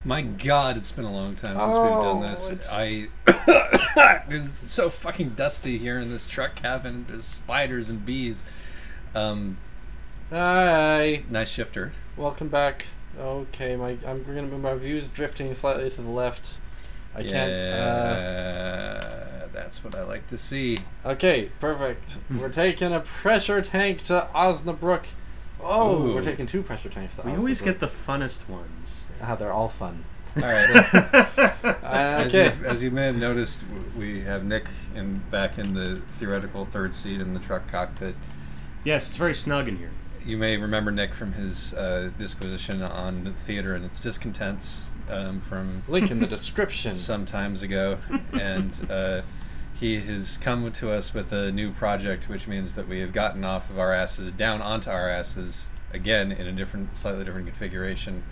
My God, it's been a long time since we've done this. It's so fucking dusty here in this truck cabin. There's spiders and bees. Hi. Nice shifter. Welcome back. Okay, I'm gonna move my views drifting slightly to the left. I can't. That's what I like to see. Okay, perfect. We're taking a pressure tank to Osnabrück. Oh, Ooh. we're taking 2 pressure tanks to Osnabrück. We always get the funnest ones. They're all fun. All right. Okay. As you may have noticed, we have Nick back in the theoretical third seat in the truck cockpit. Yes, it's very snug in here. You may remember Nick from his disquisition on theater and its discontents from Link in the description. some times ago, and he has come to us with a new project, which means that we have gotten off of our asses down onto our asses again in a slightly different configuration,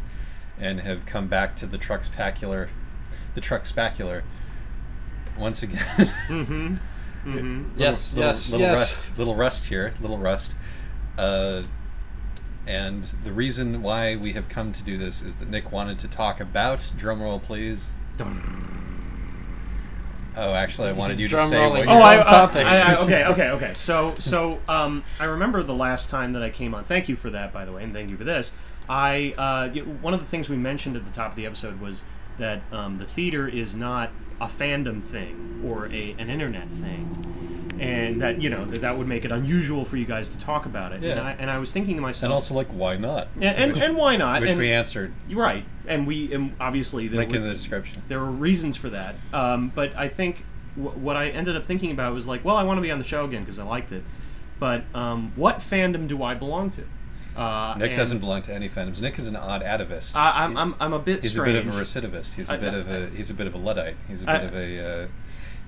and have come back to the truck spacular once again. Mm-hmm. Mm-hmm. Yes. Little rust here. And the reason why we have come to do this is that Nick wanted to talk about, drumroll please. Oh, actually, I wanted you to say what topic. Okay. So, I remember the last time that I came on. Thank you for that, by the way, and thank you for this. One of the things we mentioned at the top of the episode was that the theater is not a fandom thing or an internet thing, and that that would make it unusual for you guys to talk about it. Yeah. And I was thinking to myself, and also why not? And why not? Which we answered. You're right, and obviously Link in the description. There were reasons for that, but I think what I ended up thinking about was like, well, I want to be on the show again because I liked it, but what fandom do I belong to? Nick doesn't belong to any fandoms. Nick is an odd atavist. I'm a bit. He's strange. a bit of a recidivist. He's a bit of a Luddite. He's a bit of a.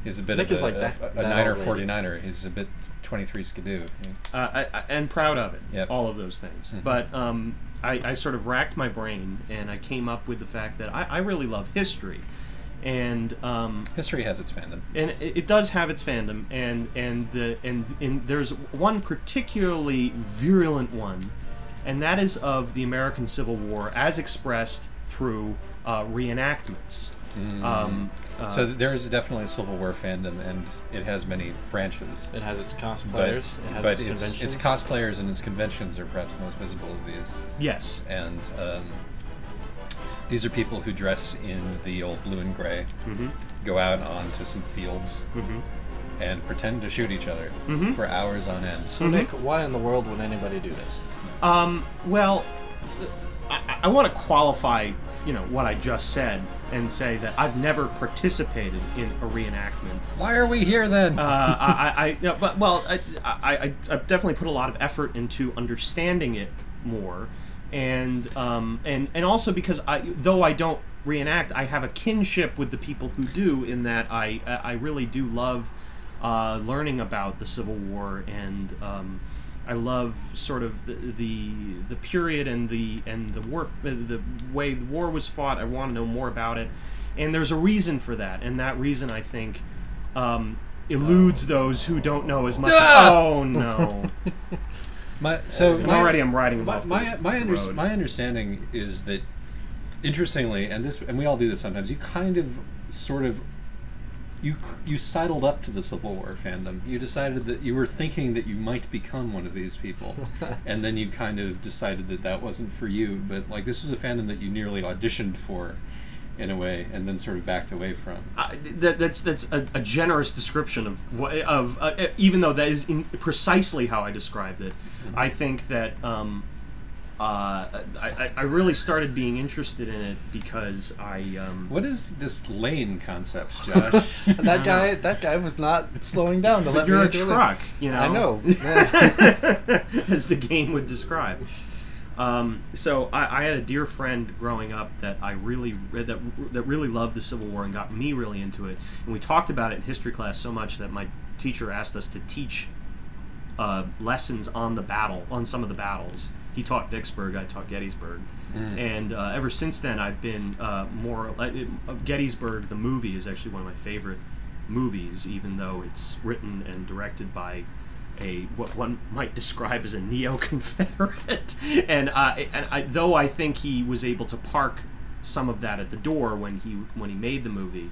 He's a bit Nick of is like that Niner old lady. 49er. He's a bit 23 skidoo. And proud of it. Yep. All of those things. Mm-hmm. But I sort of racked my brain and I came up with the fact that I really love history. And history has its fandom, and it does have its fandom, and there's one particularly virulent one, and that is of the American Civil War as expressed through reenactments. So there is definitely a Civil War fandom, and it has many branches. It has its cosplayers. But its cosplayers and its conventions are perhaps the most visible of these. Yes. And these are people who dress in the old blue and gray, go out onto some fields, and pretend to shoot each other for hours on end. So Nick, why in the world would anybody do this? Well, I want to qualify, what I just said, and say that I've never participated in a reenactment. Why are we here then? I definitely put a lot of effort into understanding it more, and also because though I don't reenact, I have a kinship with the people who do, in that I really do love learning about the Civil War, and I love sort of the period and the war, the way the war was fought. I want to know more about it, and there's a reason for that, and that reason, I think, eludes those who don't know as much. Oh no! Already I'm riding above my understanding is that, interestingly, and we all do this sometimes, you kind of sort of you sidled up to the Civil War fandom. You decided that you were thinking that you might become one of these people, and then you kind of decided that wasn't for you. But like, this was a fandom that you nearly auditioned for, in a way, and then sort of backed away from. That's a generous description of even though that is precisely how I described it. I think that I really started being interested in it because I. What is this lane concept, Josh? that guy was not slowing down to let You're me a truck, I know. As the game would describe. So I had a dear friend growing up that I really really loved the Civil War and got me really into it. And we talked about it in history class so much that my teacher asked us to teach lessons on some of the battles. He taught Vicksburg, I taught Gettysburg. And ever since then, I've been more... Gettysburg, the movie, is actually one of my favorite movies, even though it's written and directed by what one might describe as a neo-Confederate. And though I think he was able to park some of that at the door when he made the movie.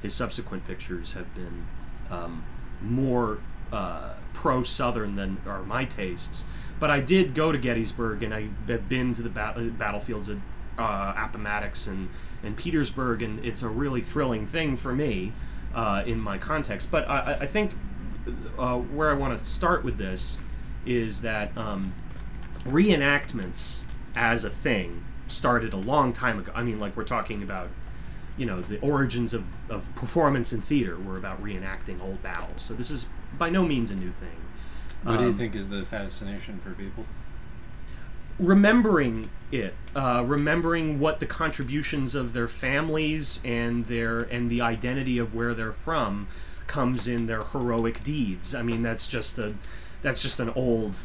His subsequent pictures have been more pro-Southern than are my tastes. But I did go to Gettysburg, and I've been to the battlefields at Appomattox and Petersburg, and it's a really thrilling thing for me in my context. But I think where I want to start with this is that reenactments as a thing started a long time ago. I mean, like, we're talking about, the origins of performance in theater were about reenacting old battles. So this is by no means a new thing. What do you think is the fascination for people? Remembering it, remembering what the contributions of their families and the identity of where they're from comes in their heroic deeds. I mean, that's just an old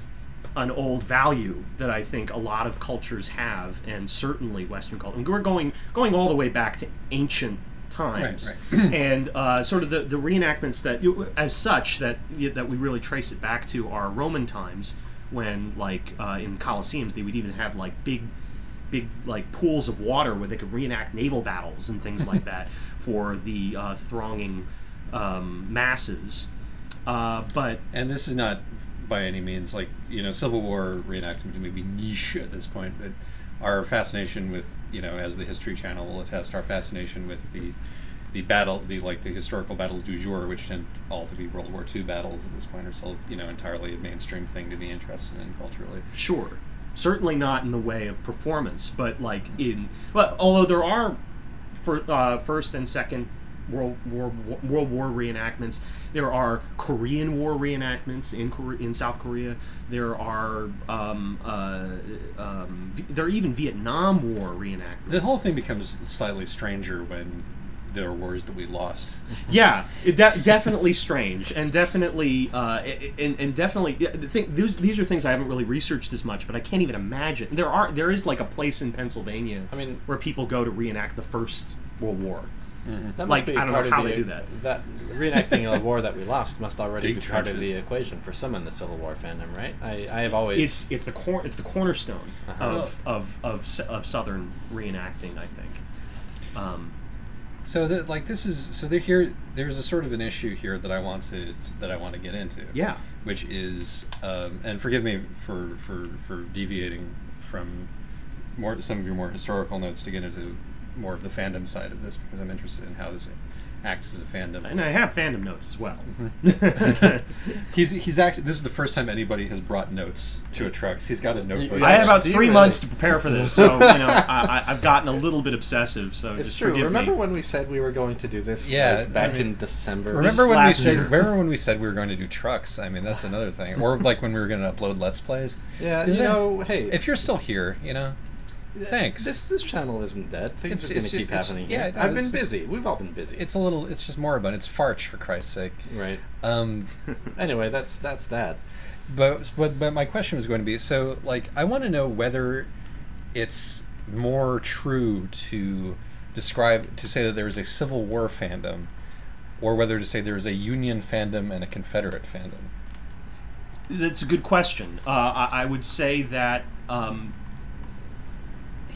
value that I think a lot of cultures have, and certainly Western culture. And we're going all the way back to ancient times, right. And sort of the reenactments that we really trace it back to are Roman times, when in Colosseums they would even have big like pools of water where they could reenact naval battles and things like that for the thronging masses. And this is not by any means Civil War reenactment may be niche at this point, but our fascination with, as the History Channel will attest, our fascination with the historical battles du jour, which tend all to be World War II battles at this point, are still, entirely a mainstream thing to be interested in culturally. Sure. Certainly not in the way of performance, but although there are First and Second World War reenactments, there are Korean War reenactments in South Korea. There are even Vietnam War reenactments. The whole thing becomes slightly stranger when there are wars that we lost. Yeah, definitely strange, and definitely these are things I haven't really researched as much, but I can't even imagine. There is a place in Pennsylvania, where people go to reenact the First World War. Mm-hmm. That must be I don't part know how of they do that. That reenacting a war that we lost must already Deep be part of trenches. the equation for some in the Civil War fandom, right? I have always it's the cornerstone of Southern reenacting, I think. There's a sort of an issue here that I want to get into. Yeah. Which is, and forgive me for deviating from some of your more historical notes to get into more of the fandom side of this, because I'm interested in how this acts as a fandom. And I have fandom notes as well. Mm-hmm. He's actually, this is the first time anybody has brought notes to a Trux. He's got a notebook. I had about 3 months to prepare for this, so I've gotten a little bit obsessive. So it's just true. forgive Remember me. when we said we were going to do this? Yeah, back in December. Remember when we said we were going to do Trux? I mean, that's another thing. Or when we were going to upload Let's Plays. Yeah, hey, if you're still here, thanks. This channel isn't dead. Things are going to keep happening here. Yeah, I've been busy. We've all been busy. It's just moribund. It's farch, for Christ's sake. Right. Anyway, that's that. But my question was going to be, so I want to know whether it's more true to say that there is a Civil War fandom, or whether to say there is a Union fandom and a Confederate fandom. That's a good question. I would say that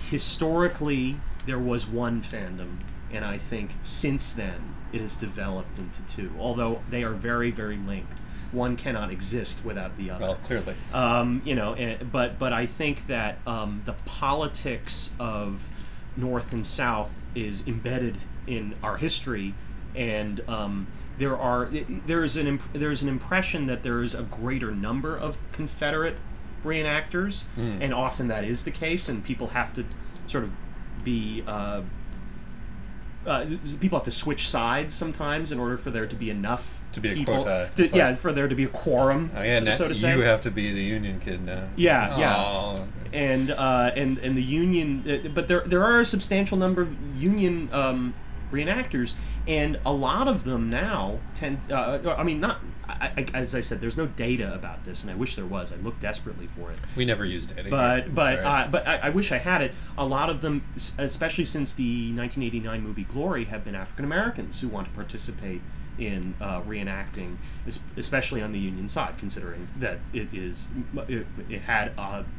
historically there was one fandom, and I think since then it has developed into two, although they are very, very linked. One cannot exist without the other. Well, clearly. But I think that the politics of North and South is embedded in our history, and there is an impression that there is a greater number of Confederate reenactors, and often that is the case, and people have to sort of be people have to switch sides sometimes in order for there to be enough to be people, a quota. for there to be a quorum. Oh, yeah, so to say. You have to be the Union kid now. Yeah. And the Union, but there are a substantial number of Union reenactors, and a lot of them now tend. As I said, there's no data about this, and I wish there was. I looked desperately for it. We never use data. But I wish I had it. A lot of them, especially since the 1989 movie Glory, have been African Americans who want to participate in reenacting, especially on the Union side, considering that it had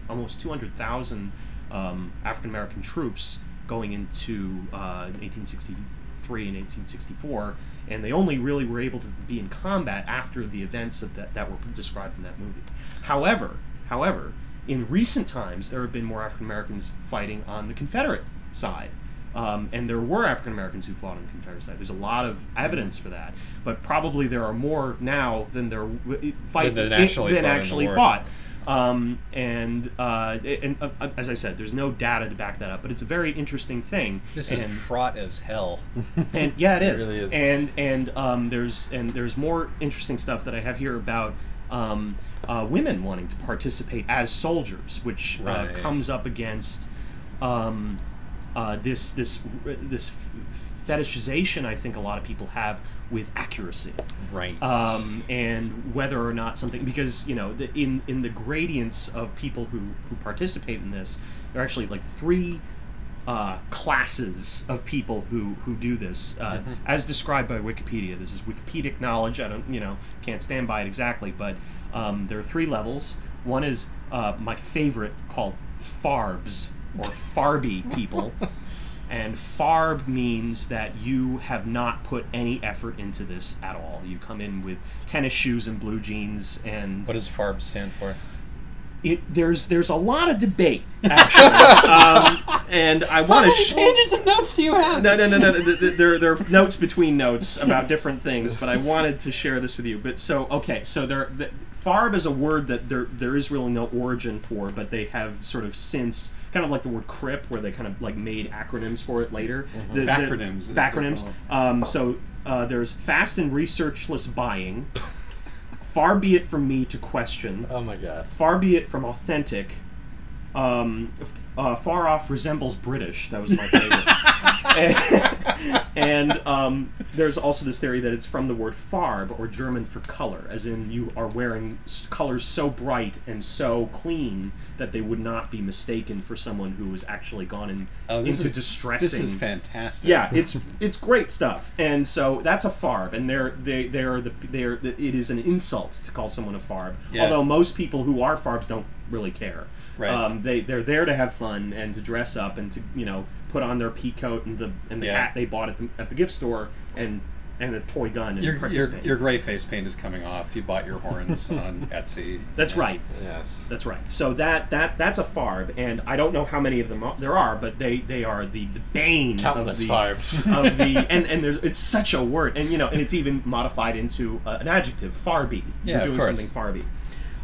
almost 200,000 African American troops going into 1863 and 1864, and they only really were able to be in combat after the events of that were described in that movie. However, in recent times, there have been more African Americans fighting on the Confederate side. And there were African Americans who fought on the Confederate side. There's a lot of evidence for that, but probably there are more now than there actually fought. And as I said, there's no data to back that up, but it's a very interesting thing. This is fraught as hell. And yeah, it is. It really is. And there's more interesting stuff that I have here about women wanting to participate as soldiers, which comes up against this fetishization I think a lot of people have with accuracy, right? And whether or not something, because in the gradients of people who participate in this, there are actually like three classes of people who do this, as described by Wikipedia. This is Wikipedic knowledge. I can't stand by it exactly, but there are three levels. One is my favorite, called farbs, or farby people. And farb means that you have not put any effort into this at all. You come in with tennis shoes and blue jeans. And what does farb stand for? There's a lot of debate, actually. And I want to. How many pages of notes do you have? No. There are notes between notes about different things, but I wanted to share this with you. But farb is a word that there is really no origin for, but they have sort of since, kind of like the word crip, where they kind of like made acronyms for it later. Backronyms. So there's fast and researchless buying. Far be it from me to question. Oh my God. Far be it from authentic. Far off resembles British. That was my favorite. and there's also this theory that it's from the word farb, or German for color, as in you are wearing colors so bright and so clean that they would not be mistaken for someone who was actually gone into distressing. This is fantastic. Yeah, it's great stuff. And so that's a farb, and it is an insult to call someone a farb. Yeah. Although most people who are farbs don't really care. Right. They're there to have fun and to dress up and to put on their pea coat and the hat they bought at the gift store and a toy gun and participate. Your gray face paint is coming off. You bought your horns on Etsy. That's right. Yes. That's right. So that's a farb, and I don't know how many of them there are, but they are the bane countless of the farbs of the and it's such a word, and and it's even modified into an adjective, farby. Yeah, You're doing something farby.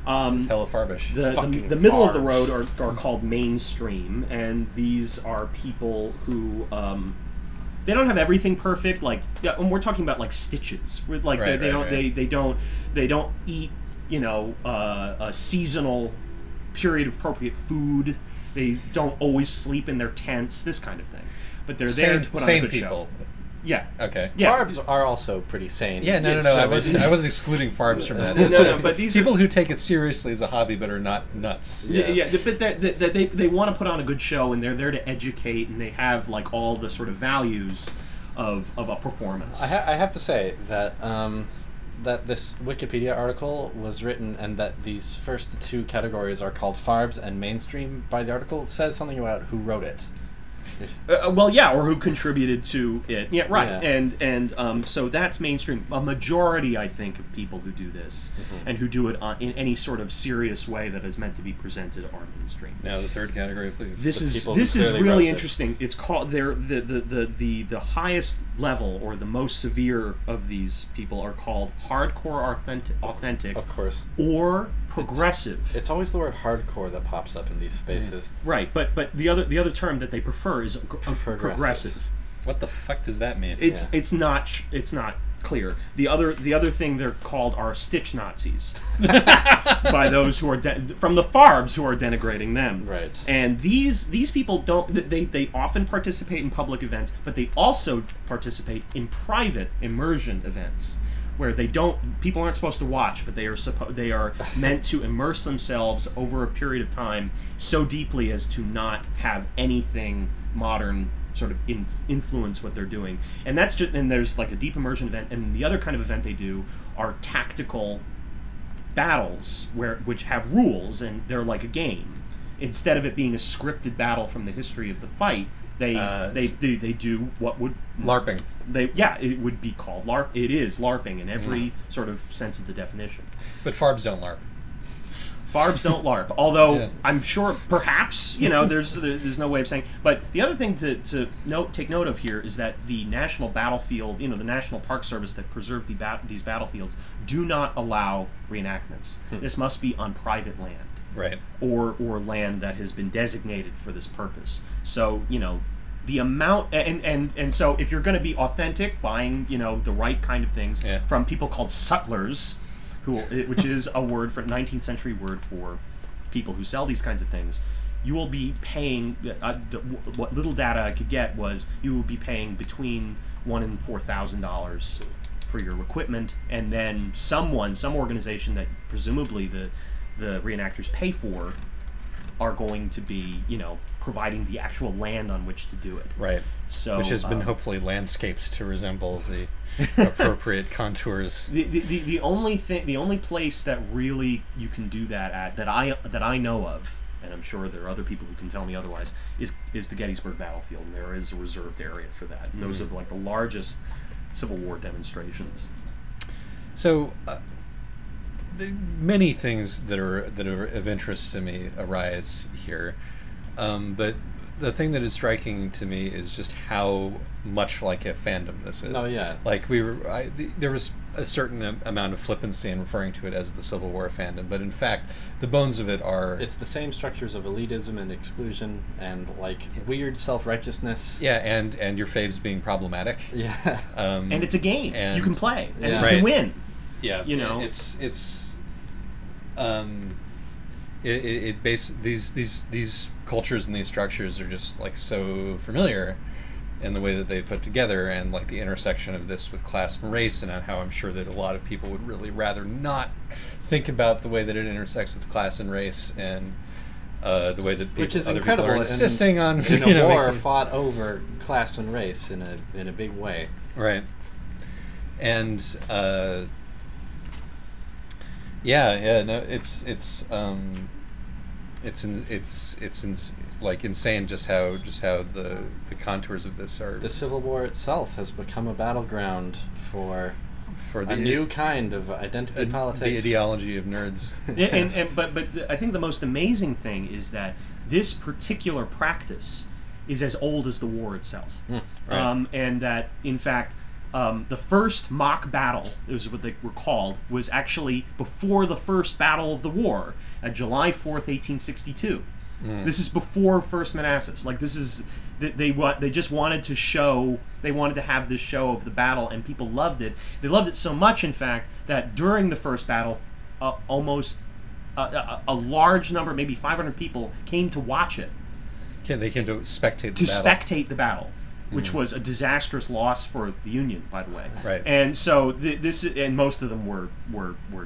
It's hella farbish. The middle of the road are called mainstream, and these are people who they don't have everything perfect. Like, and we're talking about like stitches. They don't eat a seasonal period appropriate food. They don't always sleep in their tents. This kind of thing. But they're there to put on a good people. show. Yeah. Okay. Yeah. Farbs are also pretty sane. Yeah, no. I wasn't excluding farbs from that. No, but these people who take it seriously as a hobby but are not nuts. Yes. Yeah, but they want to put on a good show, and they're there to educate, and they have like all the sort of values of a performance. I have to say that that this Wikipedia article was written, and that these first two categories are called farbs and mainstream by the article. It says something about who wrote it. Or who contributed to it. Yeah, right. Yeah. And so that's mainstream. A majority, I think, of people who do this and who do it in any sort of serious way that is meant to be presented are mainstream. Now the third category, please. This is really interesting. It's called the highest level, or the most severe of these people are called hardcore authentic, of course, or progressive. It's always the word hardcore that pops up in these spaces. Right, but the other term that they prefer is progressive. What the fuck does that mean? It's not clear. The other thing they're called are stitch Nazis by those who are from the farbs who are denigrating them. Right. And these people they often participate in public events, but they also participate in private immersion events, where people aren't supposed to watch, but they are meant to immerse themselves over a period of time so deeply as to not have anything modern sort of influence what they're doing. And there's like a deep immersion event, and the other kind of event they do are tactical battles which have rules, and they're like a game. Instead of it being a scripted battle from the history of the fight, They do what would LARPing. It would be called LARP. It is LARPing in every sort of sense of the definition. But Farbs don't LARP. Farbs don't LARP, although I'm sure perhaps there's no way of saying. But the other thing to take note of here is that the National Battlefield, the National Park Service that preserve these battlefields, do not allow reenactments. This must be on private land, right, or land that has been designated for this purpose. So the amount and so if you're going to be authentic, buying the right kind of things from people called sutlers, which is a word for 19th century word for people who sell these kinds of things, you will be paying. What little data I could get was you will be paying between $1,000 and $4,000 for your equipment, and then some organization that presumably the reenactors pay for are going to be providing the actual land on which to do it. Right. So which has been hopefully landscaped to resemble the appropriate contours. The only place that really you can do that at that I know of, and I'm sure there are other people who can tell me otherwise, is the Gettysburg Battlefield, and there is a reserved area for that. And those are like the largest Civil War demonstrations. So many things that are of interest to me arise here. But the thing that is striking to me is just how much like a fandom this is. Oh yeah. Like there was a certain amount of flippancy in referring to it as the Civil War fandom, but in fact, the bones of it are. It's the same structures of elitism and exclusion and like weird self-righteousness. Yeah, and your faves being problematic. Yeah. And it's a game you can play and you right. can win. Yeah. These cultures and these structures are just like so familiar in the way that they put together, and like the intersection of this with class and race, and how I'm sure that a lot of people would really rather not think about the way that it intersects with class and race, and the way that which is other incredible people are insisting on in a war fought over class and race in a big way, right? And it's like insane just how the contours of this are. The Civil War itself has become a battleground for the a new kind of identity politics. The ideology of nerds. But I think the most amazing thing is that this particular practice is as old as the war itself, right. And that in fact. The first mock battle, is what they were called, was actually before the first battle of the war, at July 4th, 1862. This is before First Manassas. Like this is they just wanted to show. They wanted to have this show of the battle, and people loved it. They loved it so much, in fact, that during the first battle, almost a large number, maybe 500 people, came to watch it. They came to spectate the battle. Spectate the battle. Which was a disastrous loss for the Union, by the way. Right. And so and most of them were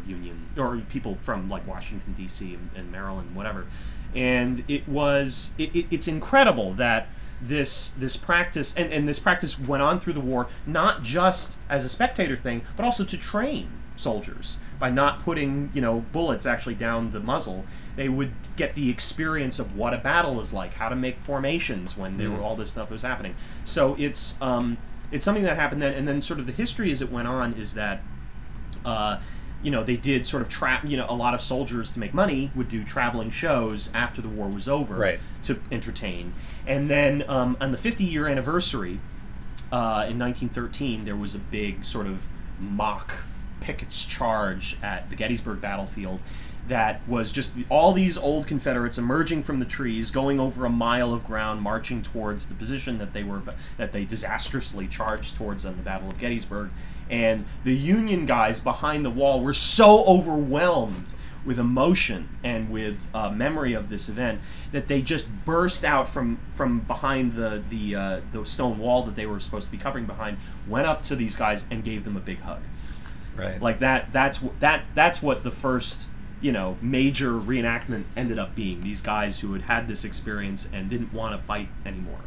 Union, or people from like Washington D.C. and Maryland, whatever. And it's incredible that this practice and this practice went on through the war, not just as a spectator thing, but also to train soldiers by not putting bullets actually down the muzzle. They would get the experience of what a battle is like, how to make formations when there were all this stuff was happening. So it's something that happened then, and then sort of the history as it went on is that they did sort of a lot of soldiers, to make money, would do traveling shows after the war was over, right, to entertain. And then on the 50-year anniversary in 1913, there was a big sort of mock Pickett's charge at the Gettysburg battlefield that was just all these old Confederates emerging from the trees, going over a mile of ground, marching towards the position that they disastrously charged towards on the Battle of Gettysburg. And the Union guys behind the wall were so overwhelmed with emotion and with memory of this event that they just burst out from behind the stone wall that they were supposed to be covering behind, went up to these guys and gave them a big hug. Right. Like that's what the first major reenactment ended up being. These guys who had this experience and didn't want to fight anymore.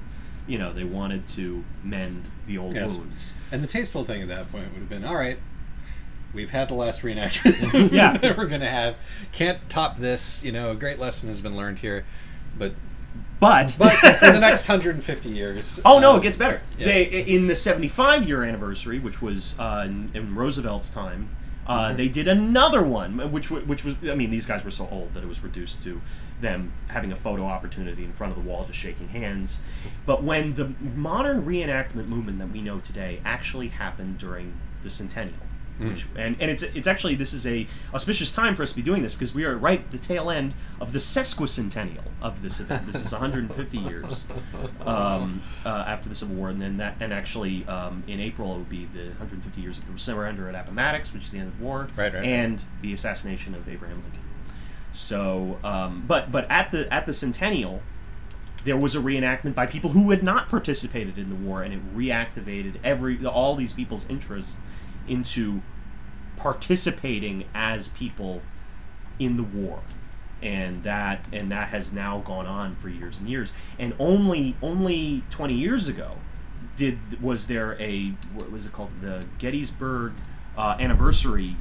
They wanted to mend the old wounds. And the tasteful thing at that point would have been, all right, we've had the last reenactment that we're going to have. Can't top this. A great lesson has been learned here. But But for the next 150 years. Oh no, it gets better. Yeah. They in the 75-year anniversary, which was in Roosevelt's time, they did another one, which was, I mean, these guys were so old that it was reduced to them having a photo opportunity in front of the wall, just shaking hands. But when the modern reenactment movement that we know today actually happened during the centennial. Which, and it's actually, this is a auspicious time for us to be doing this, because we are right at the tail end of the sesquicentennial of this event. This is 150 years after the Civil War, and then actually in April it would be the 150 years of the surrender at Appomattox, which is the end of the war, and the assassination of Abraham Lincoln. So, but at the centennial, there was a reenactment by people who had not participated in the war, and it reactivated all these people's interest into participating as people in the war, and that has now gone on for years and years. And only 20 years ago was there what was it called, the Gettysburg Anniversary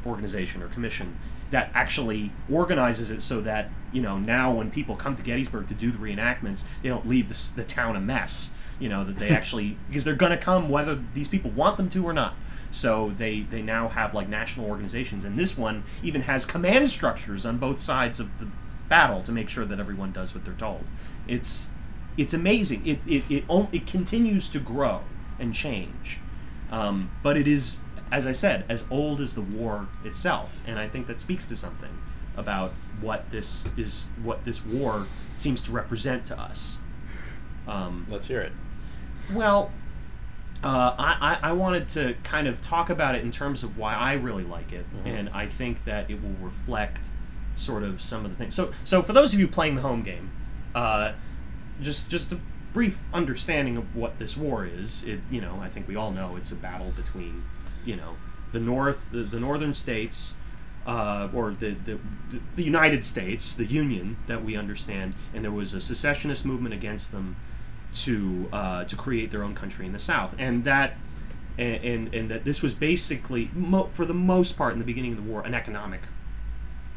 Organization or Commission that actually organizes it so that, you know, now when people come to Gettysburg to do the reenactments, they don't leave the town a mess. You know, that they actually, because they're going to come whether these people want them to or not. So they now have like national organizations, and this one even has command structures on both sides of the battle to make sure that everyone does what they're told. It's amazing. It continues to grow and change, but it is, as I said, as old as the war itself, and I think that speaks to something about what this war seems to represent to us. Let's hear it. Well, I wanted to kind of talk about it in terms of why I really like it, and I think that it will reflect sort of some of the things. So for those of you playing the home game, just a brief understanding of what this war is. You know, I think we all know it's a battle between, you know, the northern states, or the United States, the Union that we understand, and there was a secessionist movement against them to create their own country in the South, and that this was basically, for the most part in the beginning of the war, an economic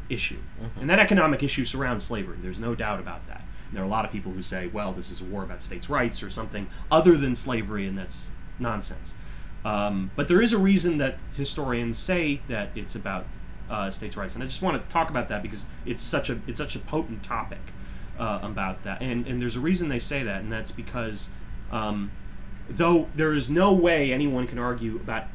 issue, and that economic issue surrounds slavery. There's no doubt about that. And there are a lot of people who say, well, this is a war about states' rights or something other than slavery, and that's nonsense. But there is a reason that historians say that it's about states' rights, and I just want to talk about that because it's such a potent topic. About that, and there's a reason they say that, and that's because though there is no way anyone can argue about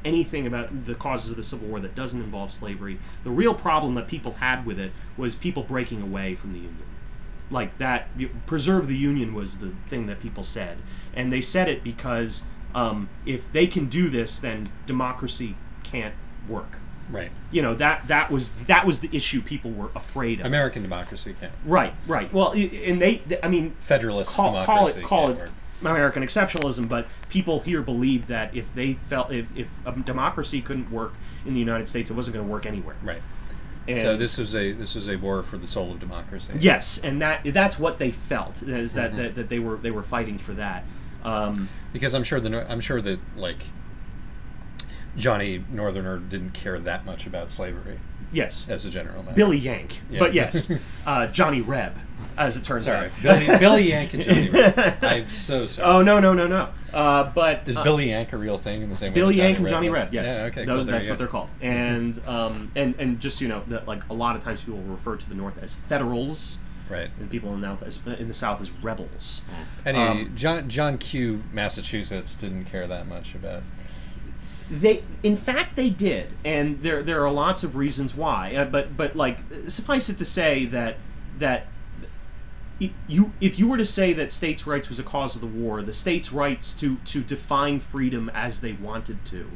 anything about the causes of the Civil War that doesn't involve slavery, the real problem that people had with it was people breaking away from the Union. Like that, preserve the Union was the thing that people said, and they said it because if they can do this, then democracy can't work. Right. You know, that was the issue people were afraid of. American democracy can't. Right. Well, and I mean, federalist democracy call it work. American exceptionalism, but people here believed that if they felt if a democracy couldn't work in the United States, it wasn't going to work anywhere. Right. And so this was a war for the soul of democracy. Yes, and that's what they felt, is that they were fighting for that. Because I'm sure that like Johnny Northerner didn't care that much about slavery. Yes. As a general matter. Billy Yank. Yeah. But yes, Johnny Reb, as it turns out. Billy Yank and Johnny Reb. I'm so sorry. Oh, no. But is Billy Yank a real thing in the same way? Billy Yank and Johnny Reb, yes. Yeah, okay, that's what they're called. And just, you know, that, like, a lot of times people refer to the North as Federals. Right. And people in the South as rebels. Anyway, John Q. Massachusetts didn't care that much about. In fact, they did, and there are lots of reasons why. But like, suffice it to say that if you were to say that states' rights was a cause of the war, the states' rights to define freedom as they wanted to,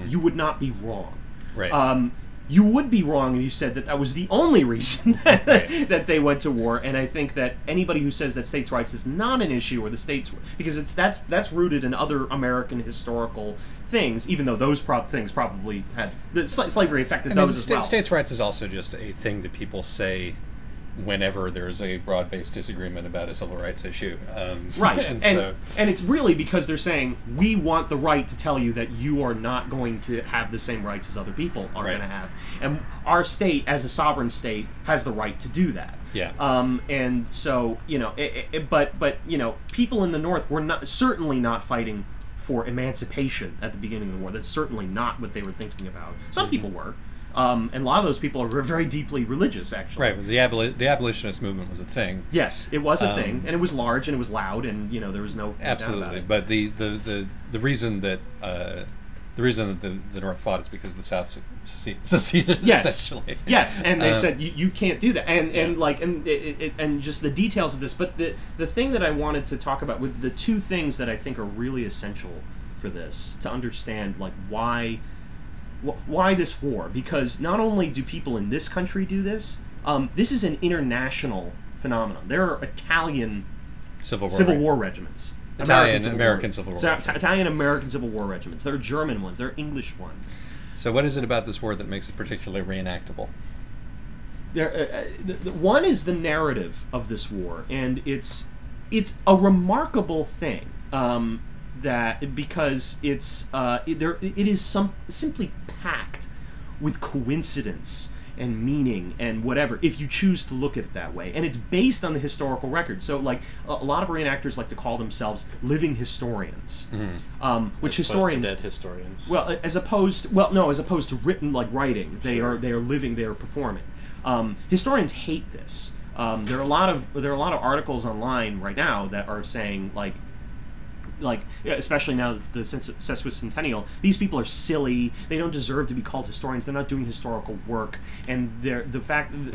you would not be wrong. Right. You would be wrong if you said that was the only reason that they went to war. And I think that anybody who says that states' rights is not an issue, or the states, because that's rooted in other American historical things, even though those things probably had slavery affected those as well. States' rights is also just a thing that people say whenever there's a broad-based disagreement about a civil rights issue. Right, and it's really because they're saying, we want the right to tell you that you are not going to have the same rights as other people are going to have. And our state, as a sovereign state, has the right to do that. Yeah. And so, but people in the North were certainly not fighting for emancipation at the beginning of the war. That's certainly not what they were thinking about. Some people were. And a lot of those people are very deeply religious, actually. Right. The abolitionist movement was a thing. Yes, it was a thing, and it was large, and it was loud, and there was no absolutely. doubt about it. But the reason that the North fought is because the South seceded. Yes. Essentially. Yes, and they said you can't do that, and just the details of this. But the thing that I wanted to talk about with the two things that I think are really essential for this to understand, like why this war, because not only do people in this country do this, this is an international phenomenon. There are Italian Civil War regiments. Italian-American Civil War. Italian-American Civil War regiments. There are German ones. There are English ones. So what is it about this war that makes it particularly reenactable? One is the narrative of this war, and it's a remarkable thing. That because it is simply packed with coincidence and meaning and whatever, if you choose to look at it that way, and it's based on the historical record. So, like a lot of reenactors like to call themselves living historians, which as historians, opposed to dead historians. well, as opposed to written like writing, they are living, they are performing. Historians hate this. There are a lot of articles online right now that are saying especially now that it's the sesquicentennial, these people are silly. They don't deserve to be called historians. They're not doing historical work, and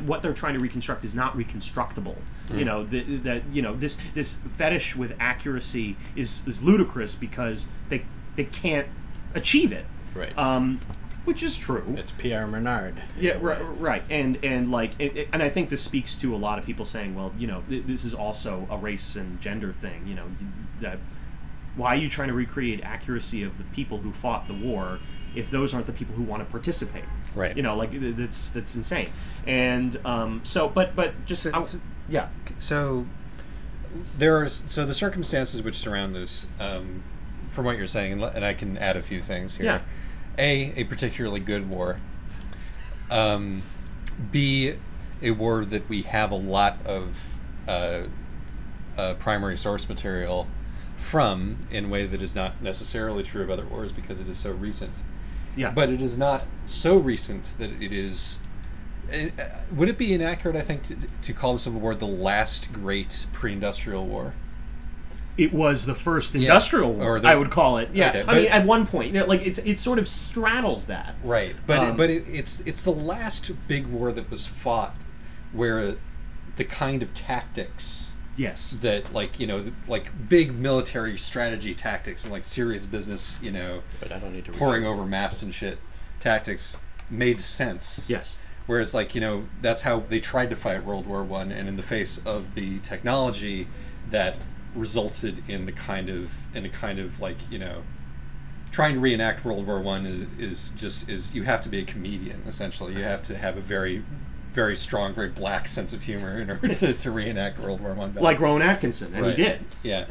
what they're trying to reconstruct is not reconstructible. This fetish with accuracy is ludicrous because they can't achieve it. Right. Which is true. It's Pierre Menard. Yeah, right. And I think this speaks to a lot of people saying, well, this is also a race and gender thing. That. Why are you trying to recreate accuracy of the people who fought the war if those aren't the people who want to participate? Right. That's insane. And So the circumstances which surround this, from what you're saying, and I can add a few things here. Yeah. A particularly good war. B, a war that we have a lot of primary source material from, in a way that is not necessarily true of other wars because it is so recent. Yeah. But it is not so recent that it is... would it be inaccurate, I think, to call the Civil War the last great pre-industrial war? It was the first industrial war, I would call it. Yeah, okay, I mean, at one point, it sort of straddles that. Right, but it's the last big war that was fought where the kind of tactics... Yes. That, like big military strategy tactics and, serious business, But I don't need to pouring over maps and shit tactics made sense. Yes. Whereas, that's how they tried to fight World War I, and in the face of the technology that resulted in a kind of trying to reenact World War I is you have to be a comedian, essentially. You have to have a very, very strong, very black sense of humor in order to reenact World War I. Like Rowan Atkinson, and right. He did. Yeah.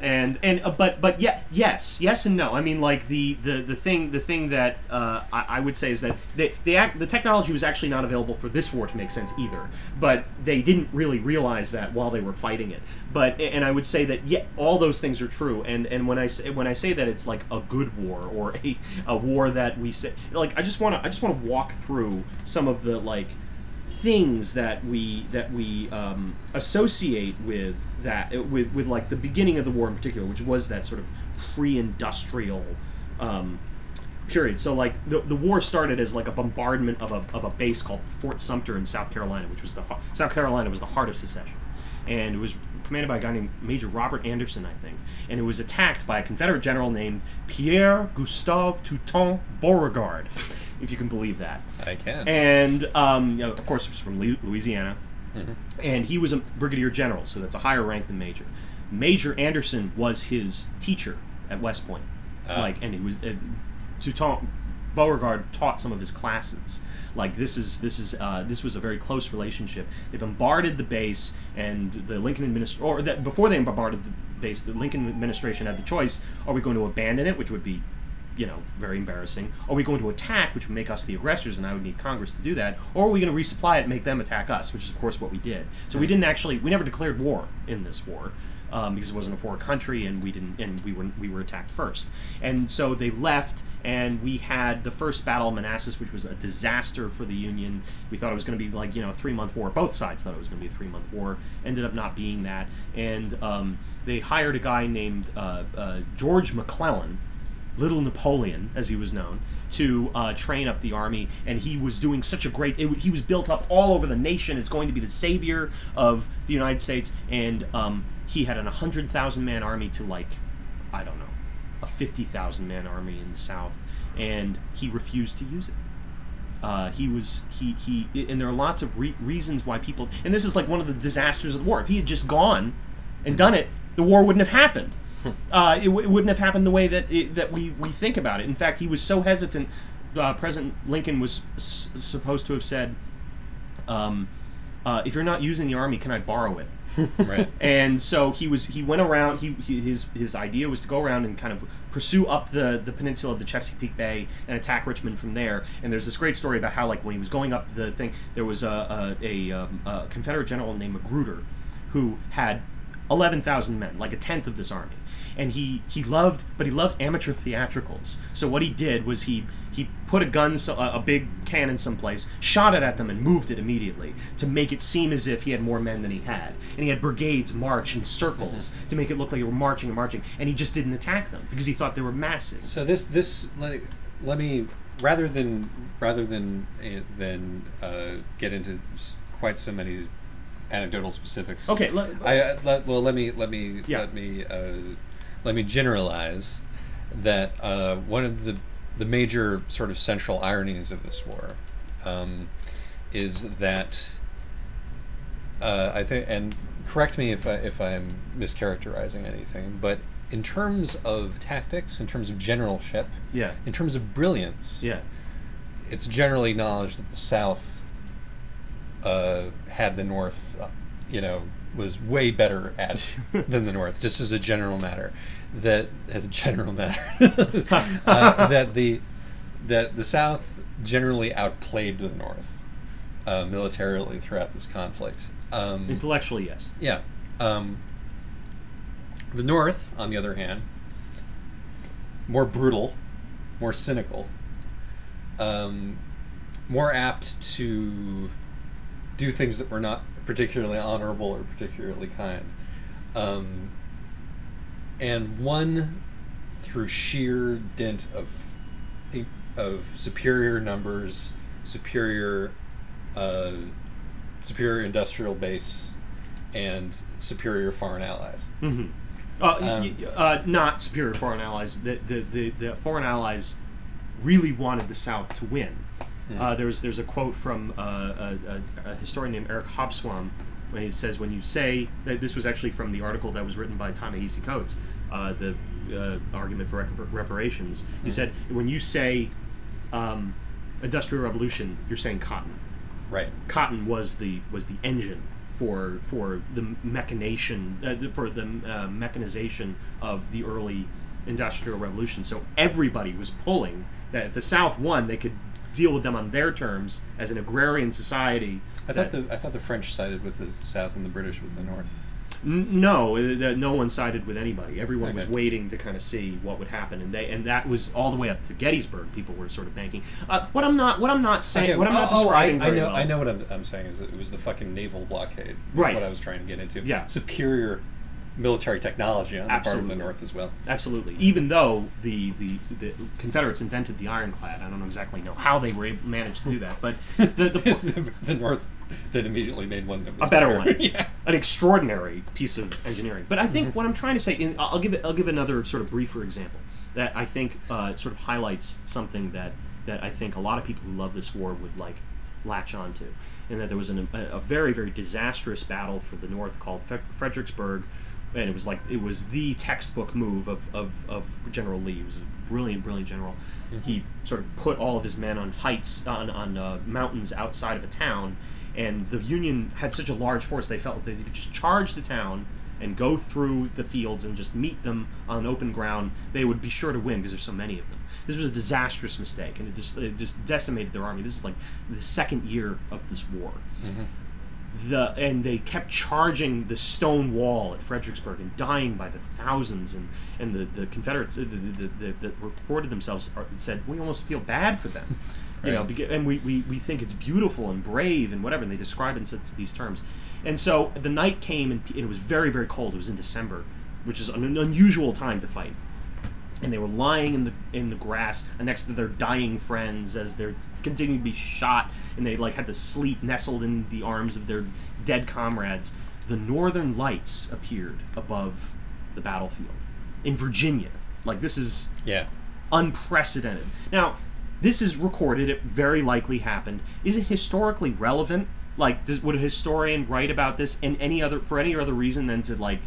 But yes and no. I mean, the thing that I would say is that the technology was actually not available for this war to make sense either. But they didn't really realize that while they were fighting it. And I would say that all those things are true. And when I say that it's like a good war or a war that we say, I just want to walk through some of the things that we associate with that with the beginning of the war in particular, which was that sort of pre-industrial period. So the war started as a bombardment of a base called Fort Sumter in South Carolina, which was South Carolina was the heart of secession, and it was commanded by a guy named Major Robert Anderson, I think, and it was attacked by a Confederate general named Pierre Gustave Toutant Beauregard. If you can believe that. I can. And, of course, he was from Louisiana. Mm-hmm. And he was a brigadier general, so that's a higher rank than major. Major Anderson was his teacher at West Point. And he was... Toutant Beauregard taught some of his classes. Like this was a very close relationship. They bombarded the base, and the Lincoln administration, or that before they bombarded the base, the Lincoln administration had the choice: are we going to abandon it, which would be, very embarrassing? Are we going to attack, which would make us the aggressors, and I would need Congress to do that? Or are we going to resupply it and make them attack us, which is of course what we did. So we never declared war in this war. Because it wasn't a foreign country, and we were attacked first, and so they left, and we had the first Battle of Manassas, which was a disaster for the Union. We thought it was going to be like a 3-month war. Both sides thought it was going to be a 3-month war. Ended up not being that, and they hired a guy named George McClellan, Little Napoleon, as he was known, to train up the army, and he was doing such a great. He was built up all over the nation as going to be the savior of the United States, and he had an 100,000-man army to a 50,000-man army in the South, and he refused to use it. And there are lots of reasons why people. And this is like one of the disasters of the war. If he had just gone and done it, the war wouldn't have happened. It wouldn't have happened the way that we think about it. In fact, he was so hesitant. President Lincoln was supposed to have said, "If you're not using the army, can I borrow it?" Right. And so he went around. His idea was to go around and kind of pursue up the peninsula of the Chesapeake Bay and attack Richmond from there. And there's this great story about how, when he was going up the thing, there was a Confederate general named Magruder who had 11,000 men, like a tenth of this army. And he loved amateur theatricals. So what he did was he put a big cannon someplace, shot it at them, and moved it immediately to make it seem as if he had more men than he had. And he had brigades march in circles to make it look like they were marching and marching. And he just didn't attack them because he thought they were massive. So let me rather than get into quite so many anecdotal specifics. Okay. Let me generalize that one of the major sort of central ironies of this war is that I think, and correct me if I'm mischaracterizing anything, but in terms of tactics, in terms of generalship, in terms of brilliance, it's generally acknowledged that the South had the North, was way better at than the North, just as a general matter. That the South generally outplayed the North militarily throughout this conflict. Intellectually, yes. Yeah. The North, on the other hand, more brutal, more cynical, more apt to do things that were not particularly honorable or particularly kind, and won through sheer dint of superior numbers, superior industrial base, and superior foreign allies. Mm-hmm. Not superior foreign allies. The foreign allies really wanted the South to win. There's a quote from a historian named Eric Hobsbawm when he says, when you say, this was actually from the article that was written by Ta-Nehisi Coates, the argument for reparations. He said, when you say industrial revolution, you're saying cotton. Right. Cotton was the engine for the mechanization of the early industrial revolution. So everybody was pulling that if the South won, they could deal with them on their terms as an agrarian society. I thought the French sided with the South and the British with the North. No, no one sided with anybody. Everyone was waiting to kind of see what would happen, and that was all the way up to Gettysburg. People were sort of banking. What I'm not describing very well. I know what I'm saying is that it was the fucking naval blockade. Right. What I was trying to get into. Yeah. Superior military technology on the part of the North as well. Absolutely. Even though the Confederates invented the ironclad, I don't exactly know how they were managed to do that, but the North then immediately made one that was a better one. Yeah. An extraordinary piece of engineering. But I think what I'm trying to say, I'll give another sort of briefer example that I think sort of highlights something that I think a lot of people who love this war would latch onto, and that there was a very, very disastrous battle for the North called Fredericksburg. And it was the textbook move of General Lee. It was brilliant general. He sort of put all of his men on heights, on mountains outside of a town, and the Union had such a large force they felt that they could just charge the town and go through the fields and just meet them on open ground. They would be sure to win because there's so many of them. This was a disastrous mistake, and it just decimated their army. This is like the second year of this war. And they kept charging the stone wall at Fredericksburg and dying by the thousands, and the Confederates that reported themselves said, we almost feel bad for them, you know, and we think it's beautiful and brave and whatever, and they describe it in these terms. And so the night came, and it was very, very cold. It was in December, which is an unusual time to fight. And they were lying in the grass next to their dying friends as they're continuing to be shot, and they like had to sleep nestled in the arms of their dead comrades. The Northern Lights appeared above the battlefield in Virginia. Like, this is unprecedented. Now, this is recorded. It very likely happened. Is it historically relevant? Like, would a historian write about this for any other reason than to like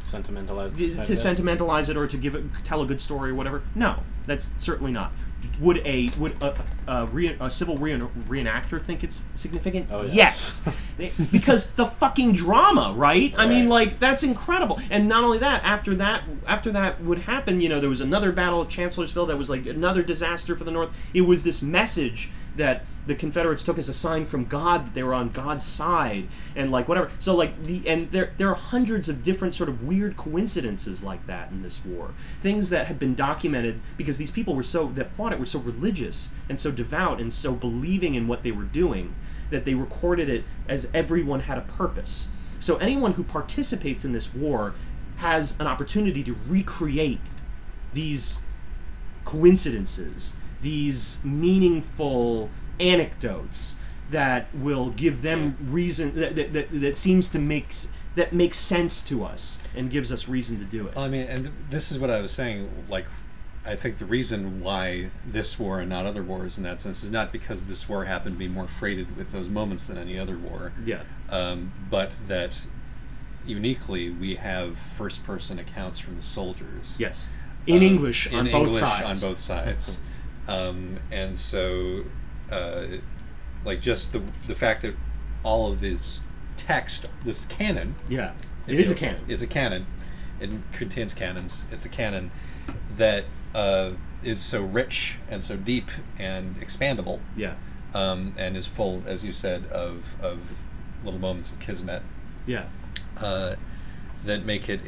sentimentalize it or to tell a good story or whatever? No, that's certainly not. Would a civil reenactor think it's significant? Oh, yes. Because the fucking drama, right? I mean, like, that's incredible. And not only that, after that would happen, you know, there was another battle at Chancellorsville that was like another disaster for the North. It was this message that the Confederates took as a sign from God that they were on God's side, and like whatever. So like there are hundreds of different sort of weird coincidences like that in this war. Things that have been documented because these people that fought it were so religious and so devout and so believing in what they were doing that they recorded it as everyone had a purpose. So anyone who participates in this war has an opportunity to recreate these coincidences, these meaningful anecdotes that will give them reason that seems to makes sense to us and gives us reason to do it. Well, I mean, and this is what I was saying. Like, I think the reason why this war and not other wars in that sense is not because this war happened to be more freighted with those moments than any other war. Yeah. But that uniquely we have first-person accounts from the soldiers. Yes. In English on both sides. And so, like, just the fact that all of this text, this canon... Yeah, it is a canon. It's a canon. It contains canons. It's a canon that is so rich and so deep and expandable. Yeah. And is full, as you said, of little moments of kismet. Yeah. That make it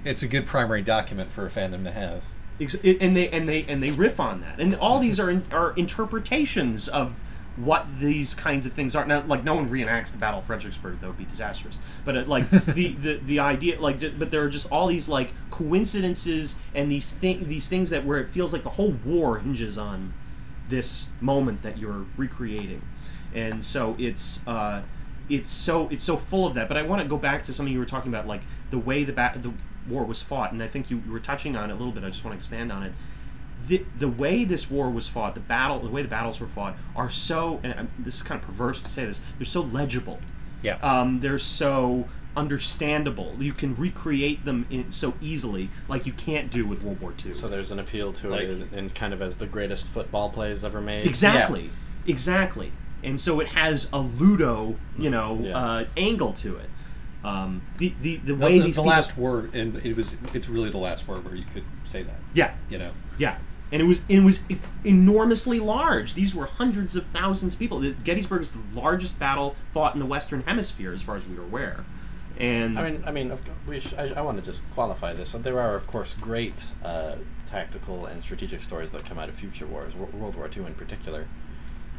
it's a good primary document for a fandom to have. And they riff on that, and all these are interpretations of what these kinds of things are. Now, like, no one reenacts the Battle of Fredericksburg; that would be disastrous. But like the idea, like, but there are just all these like coincidences and these things that where it feels like the whole war hinges on this moment that you're recreating, and so it's so full of that. But I want to go back to something you were talking about, like the way the war was fought, and I think you were touching on it a little bit. I just want to expand on it. The way this war was fought, the way the battles were fought, are so, and this is kind of perverse to say this, they're so legible. Yeah. They're so understandable. You can recreate them so easily, like you can't do with World War II. So there's an appeal to it, and kind of as the greatest football plays ever made. Exactly. Yeah. Exactly. And so it has a Ludo, angle to it. The way these people, last war, and it's really the last war where you could say that. Yeah. You know. Yeah. And it was enormously large. These were hundreds of thousands of people. Gettysburg is the largest battle fought in the Western Hemisphere, as far as we are aware. And I mean, I want to just qualify this. There are, of course, great tactical and strategic stories that come out of future wars, World War II in particular.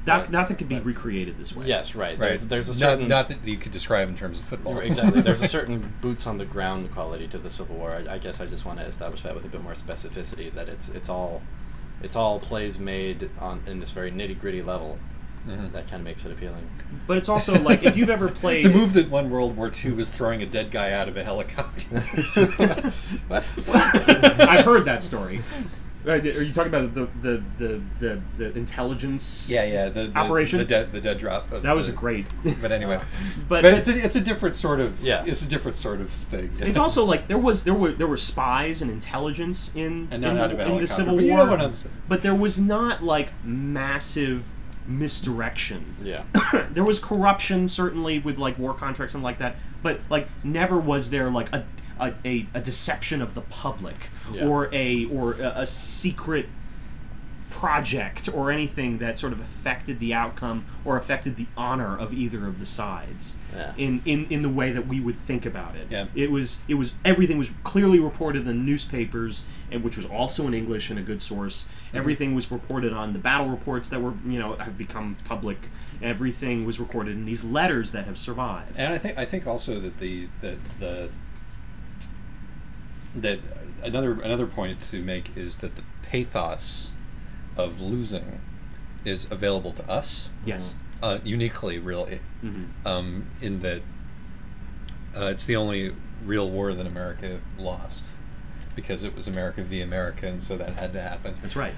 Nothing can be recreated this way. Yes, right. Right. There's a certain... Not that you could describe in terms of football. Exactly. There's a certain boots-on-the-ground quality to the Civil War. I guess I just want to establish that with a bit more specificity, that it's all plays made in this very nitty-gritty level. Mm-hmm. That kind of makes it appealing. But it's also, like, if you've ever played... The move that won World War II was throwing a dead guy out of a helicopter. What? I've heard that story. Are you talking about the intelligence? Yeah, the operation? the dead drop. That was a great. But anyway, but it's a different sort of Yes. It's a different sort of thing. it's also like there were spies and intelligence in And not out of a the helicopter, Civil but War. you know what I'm saying. But there was not like massive misdirection. Yeah. There was corruption certainly with like war contracts and like that, but like never was there like a deception of the public Yeah. or a secret project or anything that sort of affected the outcome or affected the honor of either of the sides Yeah. in the way that we would think about it. Yeah. It was everything was clearly reported in newspapers, and which was also in English and a good source. Everything was reported on the battle reports that were have become public. Everything was recorded in these letters that have survived. And I think also that another point to make is that the pathos of losing is available to us. Yes. Uniquely, really. Mm-hmm. In that it's the only real war that America lost, because it was America v. America, and so that had to happen. That's right.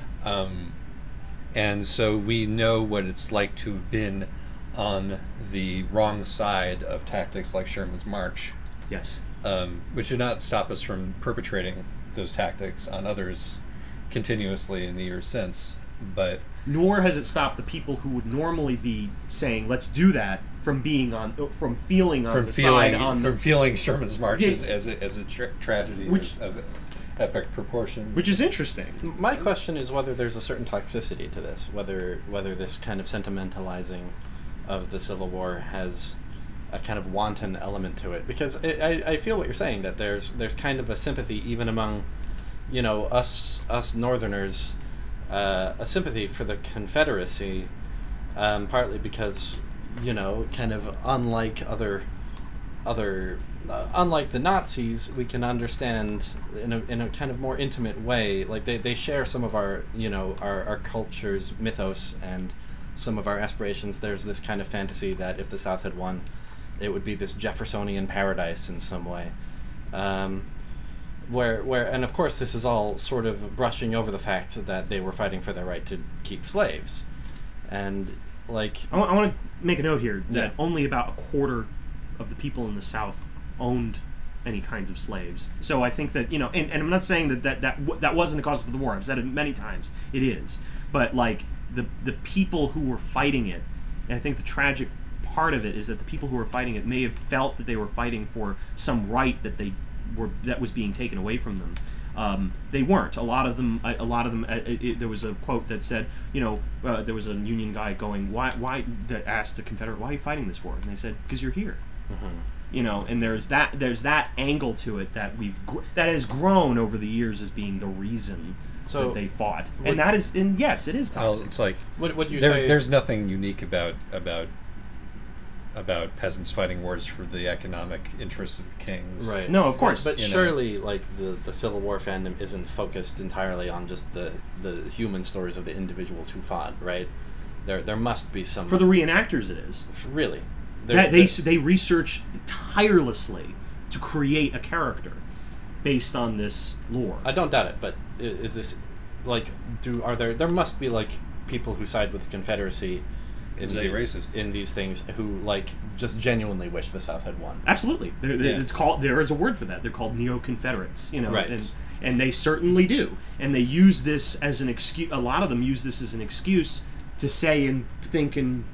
And so we know what it's like to have been on the wrong side of tactics like Sherman's March, Yes. which did not stop us from perpetrating those tactics on others continuously in the years since. But Nor has it stopped the people who would normally be saying, "Let's do that," from feeling Sherman's March Yeah. as a tragedy of epic proportions. which is interesting. My question is whether there's a certain toxicity to this, whether this kind of sentimentalizing of the Civil War has a kind of wanton element to it, because I feel what you're saying, that there's kind of a sympathy even among us Northerners, a sympathy for the Confederacy, partly because kind of unlike unlike the Nazis, we can understand in a kind of more intimate way. Like they share some of our our culture's mythos and some of our aspirations. There's this kind of fantasy that if the South had won, it would be this Jeffersonian paradise in some way. Where and of course this is all sort of brushing over the fact that they were fighting for their right to keep slaves, and like I want to make a note here that Yeah. only about a quarter of the people in the South owned any kinds of slaves. So I think that and I'm not saying that wasn't the cause of the war. I've said it many times. It is, but like the people who were fighting it, and I think the tragic part of it is that the people who were fighting it may have felt that they were fighting for some right that was being taken away from them. They weren't. A lot of them. There was a quote that said, there was a Union guy going, why that asked the Confederate, "Why are you fighting this war?" And they said, "Because you're here." mm-hmm. And there's that angle to it that that has grown over the years as being the reason that they fought, and yes, it is toxic. Well, it's like What you say? there's nothing unique about peasants fighting wars for the economic interests of kings. Right. No, of course. But You know. surely, like, the Civil War fandom isn't focused entirely on just the human stories of the individuals who fought, right? There must be some... For the reenactors, it is. Really. They research tirelessly to create a character based on this lore. I don't doubt it, but is this, like, there must be, like, people who side with the Confederacy racist in these things who, like, just genuinely wish the South had won. Absolutely. There is a word for that. They're called neo-Confederates, Right. and they certainly do. And they use this as an excuse. A lot of them use this as an excuse to say and think and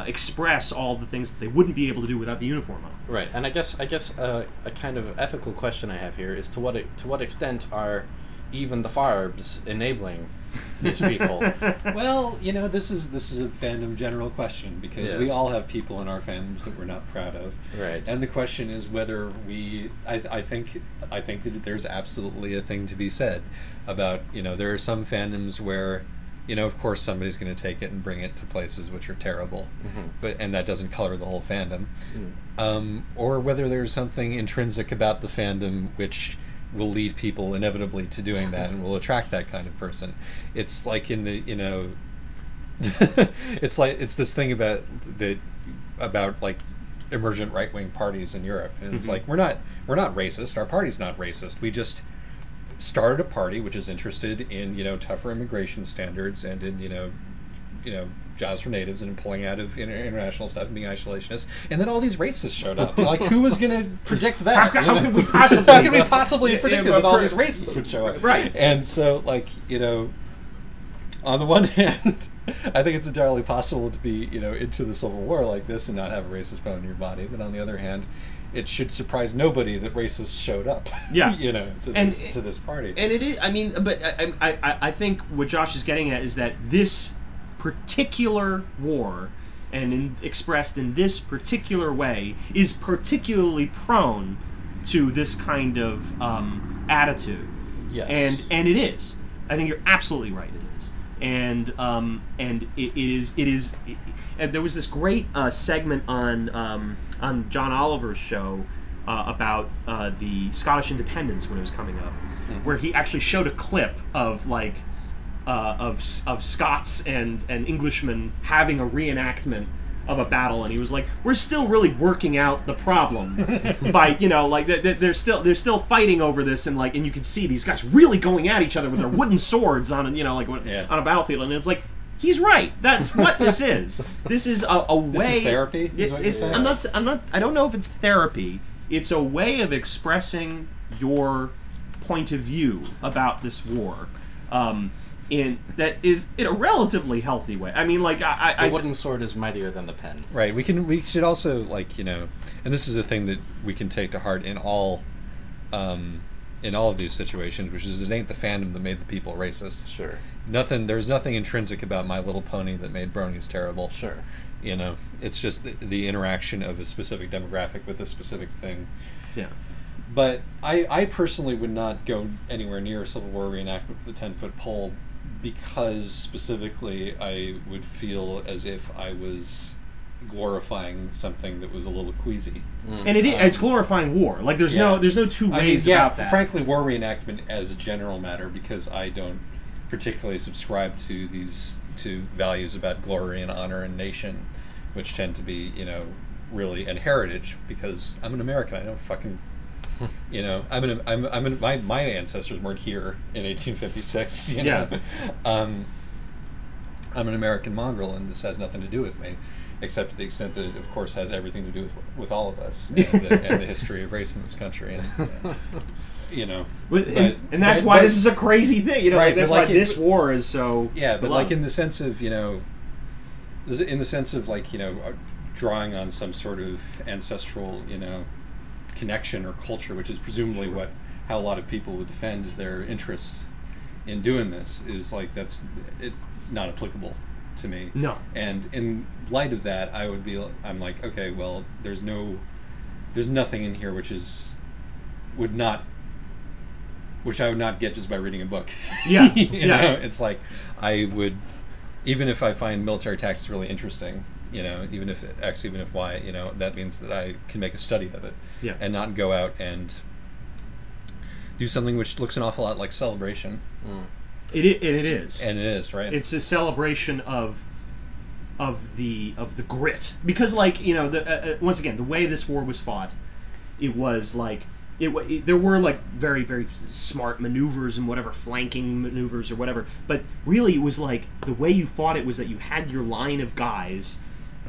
express all the things that they wouldn't be able to do without the uniform on. Right, and I guess a kind of ethical question I have here is to what extent are even the Farbs enabling these people? Well, this is a fandom general question, because we Yes. all have people in our fandoms that we're not proud of. Right. And the question is whether I think that there's absolutely a thing to be said about, there are some fandoms where, of course somebody's going to take it and bring it to places which are terrible, and that doesn't color the whole fandom. Or whether there's something intrinsic about the fandom which will lead people inevitably to doing that and will attract that kind of person. It's like in the it's this thing about like emergent right-wing parties in Europe, and it's like we're not racist. Our party's not racist. We just started a party which is interested in, you know, tougher immigration standards and in, you know, jobs for natives and pulling out of international stuff and being isolationist, and then all these racists showed up. Like, who was going to predict that? How could we possibly? How could we possibly have predicted that all these racists would show up? Right. And so, like, you know, on the one hand, I think it's entirely possible to be, you know, into the Civil War like this and not have a racist bone in your body. But on the other hand, it should surprise nobody that racists showed up. Yeah. You know, to this party. And it is. I mean, but I think what Josh is getting at is that this particular war, and expressed in this particular way, is particularly prone to this kind of attitude. Yes. And it is. I think you're absolutely right. It is. And it is. There was this great segment on John Oliver's show about the Scottish independence when it was coming up, where he actually showed a clip of like. Of Scots and Englishmen having a reenactment of a battle, and he was like, "We're still really working out the problem by, you know, like they're still fighting over this, and like, and you can see these guys really going at each other with their wooden swords on, you know, like on a battlefield, and it's like." He's right. That's what this is. This is a way. This is therapy. Is what you're saying? I'm not. I don't know if it's therapy. It's a way of expressing your point of view about this war. In a relatively healthy way. I mean, like the wooden sword is mightier than the pen. Right. We should also, like, you know, and this is a thing that we can take to heart in all of these situations, which is it ain't the fandom that made the people racist. Sure. There's nothing intrinsic about My Little Pony that made bronies terrible. Sure. You know, it's just the interaction of a specific demographic with a specific thing. Yeah. But I personally would not go anywhere near a Civil War reenactment with a 10-foot pole, because specifically I would feel as if I was glorifying something that was a little queasy. And it's glorifying war. Like there's no two ways about that. Frankly, war reenactment as a general matter, because I don't particularly subscribe to values about glory and honor and nation, which tend to be, you know, really, and heritage, because I'm an American. I don't fucking, you know, my ancestors weren't here in 1856. You know? I'm an American mongrel, and this has nothing to do with me, except to the extent that it, of course, has everything to do with all of us and the history of race in this country. And you know, and that's why this is a crazy thing. You know, right, that's why this war is so. Yeah, but beloved. like in the sense of, you know, like, you know, drawing on some sort of ancestral, you know, connection or culture, which is presumably how a lot of people would defend their interest in doing this, is like that's not applicable to me. No. And in light of that, I'm like, okay, well, there's nothing in here which I would not get just by reading a book. Yeah. you know, it's like I would, even if I find military tactics really interesting, you know, even if X, even if Y, you know, that means that I can make a study of it, and not go out and do something which looks an awful lot like Celebration. It is, and it is, right? It's a celebration of the grit, because, like, you know, once again, the way this war was fought, it was like there were like very, very smart maneuvers and whatever, flanking maneuvers or whatever, but really it was like the way you fought it was that you had your line of guys,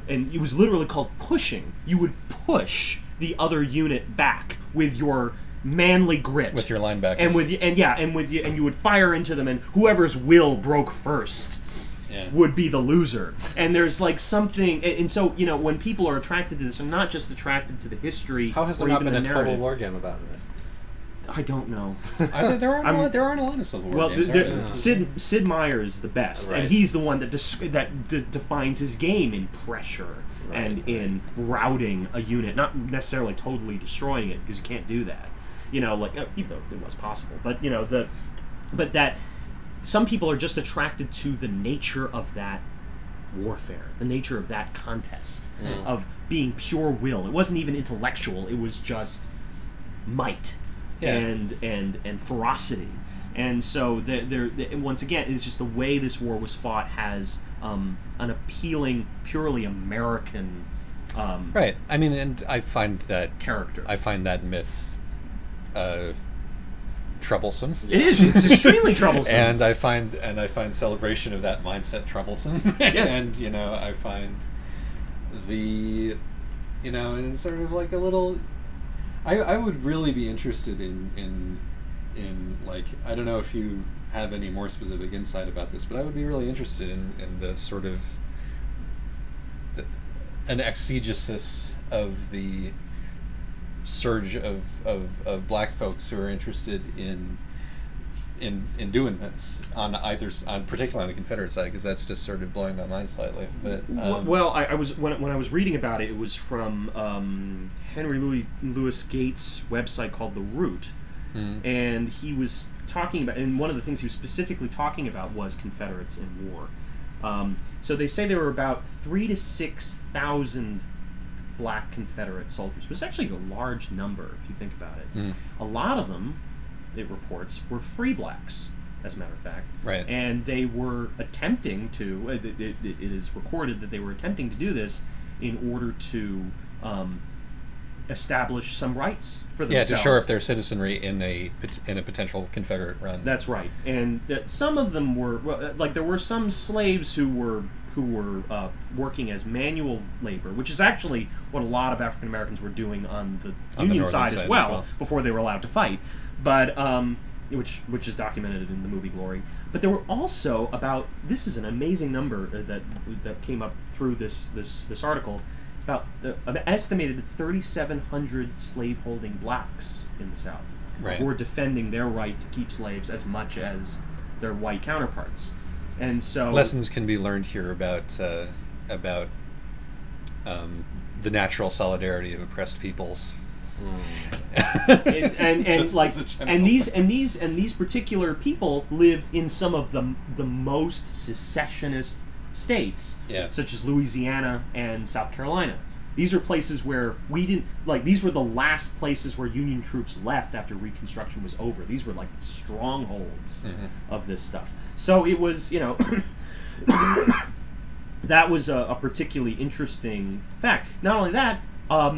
and it was literally called pushing. You would push the other unit back with your manly grit, with your linebackers, and you would fire into them, and whoever's will broke first would be the loser. And there's like something, and so, you know, when people are attracted to this, they're not just attracted to the history. How has there not been a total war game about this? I don't know. There aren't a lot of Civil War games. Sid Meier's the best, and he's the one that defines his game in pressure in routing a unit, not necessarily totally destroying it, because you can't do that. You know, like, even though it was possible, but you know, but that some people are just attracted to the nature of that warfare, the nature of that contest, of being pure will. It wasn't even intellectual; it was just might and ferocity. And so, once again, it's just the way this war was fought has an appealing, purely American. Right. I mean, and I find that character. I find that myth troublesome. It is. It's extremely troublesome. And I find celebration of that mindset troublesome. Yes. And I find and sort of like a little. I would really be interested in like, I don't know if you have any more specific insight about this, but I would be really interested in the sort of an exegesis of the surge of black folks who are interested in doing this particularly on the Confederate side, because that's just sort of blowing my mind slightly. But well, I was when I was reading about it, it was from Henry Louis Gates' website called The Root, and he was talking about, and one of the things he was specifically talking about was Confederates in war. So they say there were about 3,000 to 6,000 black Confederate soldiers, which is actually a large number if you think about it. A lot of them, it reports, were free blacks, as a matter of fact. Right. And they were attempting to, it is recorded that they were attempting to do this in order to establish some rights for themselves. Yeah, to shore up their citizenry in a potential Confederate run. That's right. And that some of them were, like, there were some slaves who were working as manual labor, which is actually what a lot of African Americans were doing on the Union side as well, before they were allowed to fight. But which is documented in the movie Glory. But there were also this is an amazing number that came up through this article, about an estimated 3,700 slaveholding blacks in the South, right, who were defending their right to keep slaves as much as their white counterparts. And so lessons can be learned here about the natural solidarity of oppressed peoples. and these particular people lived in some of the most secessionist states, such as Louisiana and South Carolina. These are places where these were the last places where Union troops left after Reconstruction was over. These were like the strongholds of this stuff. So it was, that was a particularly interesting fact. Not only that,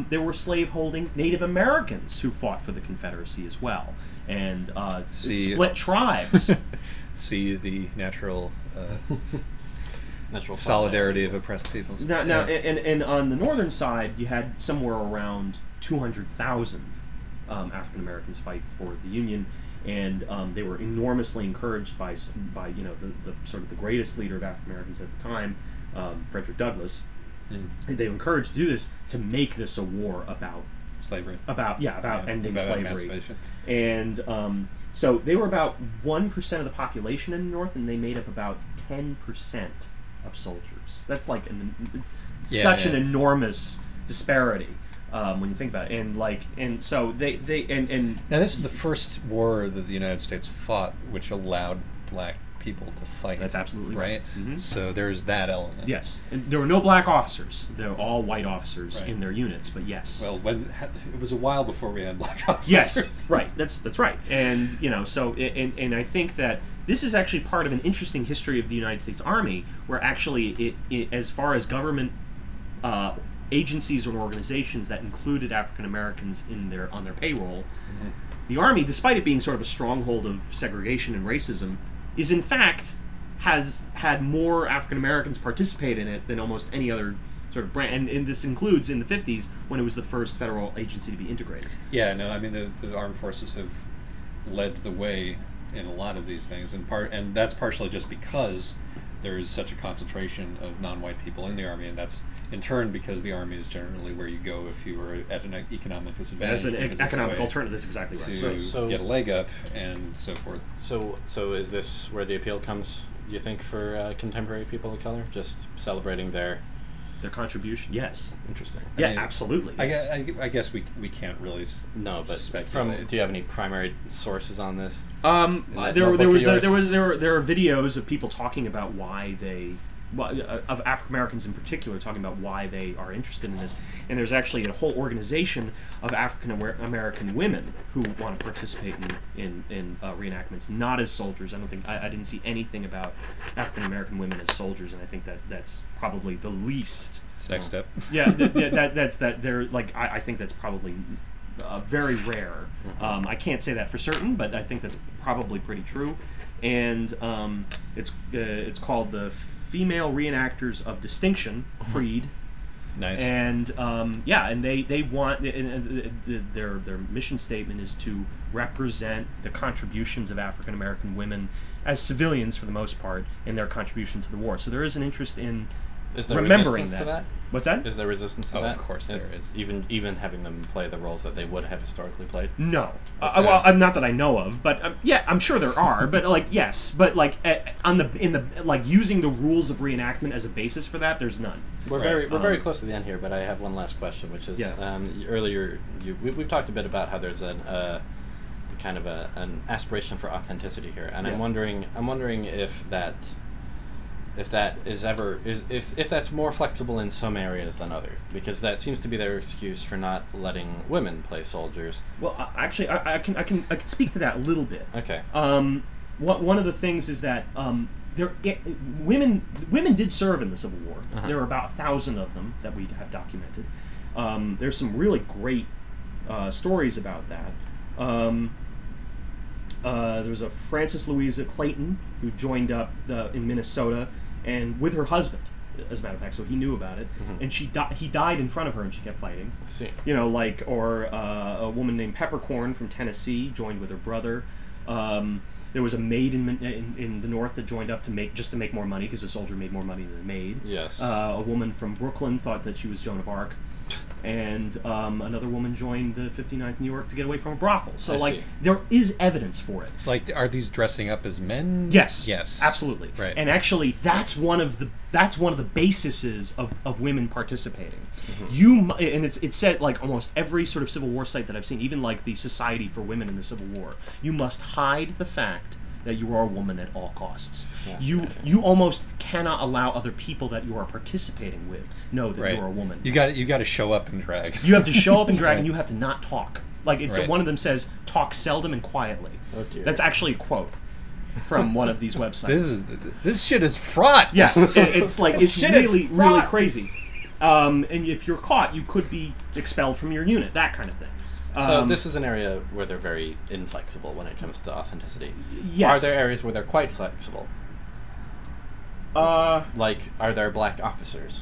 there were slave-holding Native Americans who fought for the Confederacy as well, and split tribes. See the natural solidarity of oppressed peoples. And on the northern side, you had somewhere around 200,000 African Americans fight for the Union, and they were enormously encouraged by the sort of the greatest leader of African Americans at the time, Frederick Douglass. And they were encouraged to do this to make this a war about slavery, about ending slavery, emancipation. And so they were about 1% of the population in the North, and they made up about 10% of soldiers. That's like such an enormous disparity when you think about it. And so they now this is the first war that the United States fought which allowed black people to fight. That's absolutely right. Mm-hmm. So there's that element. Yes, and there were no black officers. They were all white officers in their units. But yes, well, it was a while before we had black officers. Yes, right. That's right. And so and I think that this is actually part of an interesting history of the United States Army, where actually it as far as government agencies or organizations that included African Americans on their payroll, the Army, despite it being sort of a stronghold of segregation and racism, is in fact has had more African Americans participate in it than almost any other sort of brand. And this includes in the 50s when it was the first federal agency to be integrated. Yeah, no, I mean the armed forces have led the way in a lot of these things, and that's partially just because there is such a concentration of non-white people in the Army, and that's in turn because the Army is generally where you go if you are at an economic disadvantage. As an economic alternative, that's exactly right. To get a leg up and so forth. So is this where the appeal comes, do you think, for contemporary people of color? Just celebrating their contribution? Yes. Interesting. Yeah, I mean, absolutely. Yes. I guess we can't really speculate. Do you have any primary sources on this? There are videos of people talking about why of African Americans in particular, talking about why they are interested in this, and there's actually a whole organization of African American women who want to participate in reenactments, not as soldiers. I didn't see anything about African American women as soldiers, and I think that's probably the least. It's next step. Yeah, that's that. They're like I think that's probably very rare. I can't say that for certain, but I think that's probably pretty true. And it's called the Female Reenactors of Distinction, Freed. Nice. And and they want their mission statement is to represent the contributions of African American women as civilians for the most part in their contribution to the war. So there is an interest in remembering resistance to that? What's that? Is there resistance to that? Of course there is. Even having them play the roles that they would have historically played? No. Okay. Well, not that I know of, but yeah, I'm sure there are. But yes, but using the rules of reenactment as a basis for that, there's none. We're very close to the end here, but I have one last question, which is earlier we've talked a bit about how there's an aspiration for authenticity here, and I'm wondering if that's more flexible in some areas than others, because that seems to be their excuse for not letting women play soldiers. Well, actually, I can speak to that a little bit. Okay. One of the things is that women did serve in the Civil War. There were about 1,000 of them that we have documented. There's some really great stories about that. There was a Frances Louisa Clayton who joined up in Minnesota, and with her husband, as a matter of fact, so he knew about it. And he died in front of her, and she kept fighting. I see. Or a woman named Peppercorn from Tennessee joined with her brother. There was a maid in the North that joined up to make more money, because a soldier made more money than a maid. Yes. A woman from Brooklyn thought that she was Joan of Arc. And another woman joined the 59th New York to get away from a brothel. So, there is evidence for it. Like, are these dressing up as men? Yes. Yes. Absolutely. Right. And actually, that's one of the bases of women participating. And it's said, like, almost every sort of Civil War site that I've seen, even like the Society for Women in the Civil War, you must hide the fact that you are a woman at all costs. Yes, you almost cannot allow other people that you are participating with know that you're a woman. You got to show up in drag. You have to show up in drag, and you have to not talk. Like one of them says, "Talk seldom and quietly." Oh dear. That's actually a quote from one of these websites. This shit is fraught. Yeah, it's really crazy. And if you're caught, you could be expelled from your unit. That kind of thing. So this is an area where they're very inflexible when it comes to authenticity. Yes. Are there areas where they're quite flexible? Like, are there black officers?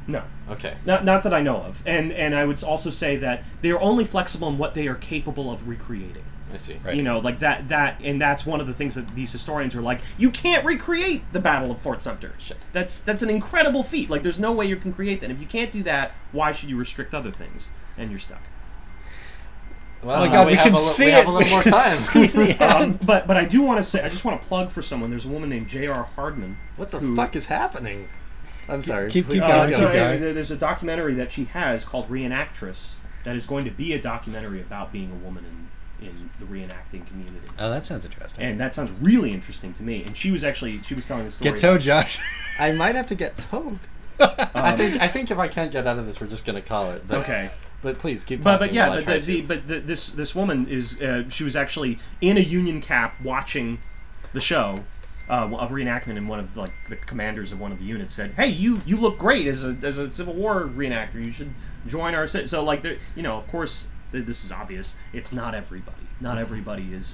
No. Okay. Not that I know of. And I would also say that they are only flexible in what they are capable of recreating. I see. Right. Like that, and that's one of the things that these historians are like, you can't recreate the Battle of Fort Sumter. Shit. That's an incredible feat. Like, there's no way you can create that. If you can't do that, why should you restrict other things? And you're stuck. Well, oh my God, we can see it. We have a little more time. But I do want to say, I just want to plug for someone. There's a woman named J.R. Hardman. What the fuck is happening? I'm sorry. Keep going. There's a documentary that she has called Reenactress that is going to be a documentary about being a woman in the reenacting community. Oh, that sounds interesting. And that sounds really interesting to me. And she was telling the story. Get towed, Josh. I might have to get towed. I think if I can't get out of this, we're just going to call it. But, okay. But please keep talking. This woman is she was actually in a Union cap watching the show of reenactment, and one of the commanders of one of the units said, "Hey, you look great as a Civil War reenactor. You should join our." So of course, this is obvious. It's not everybody. Not everybody is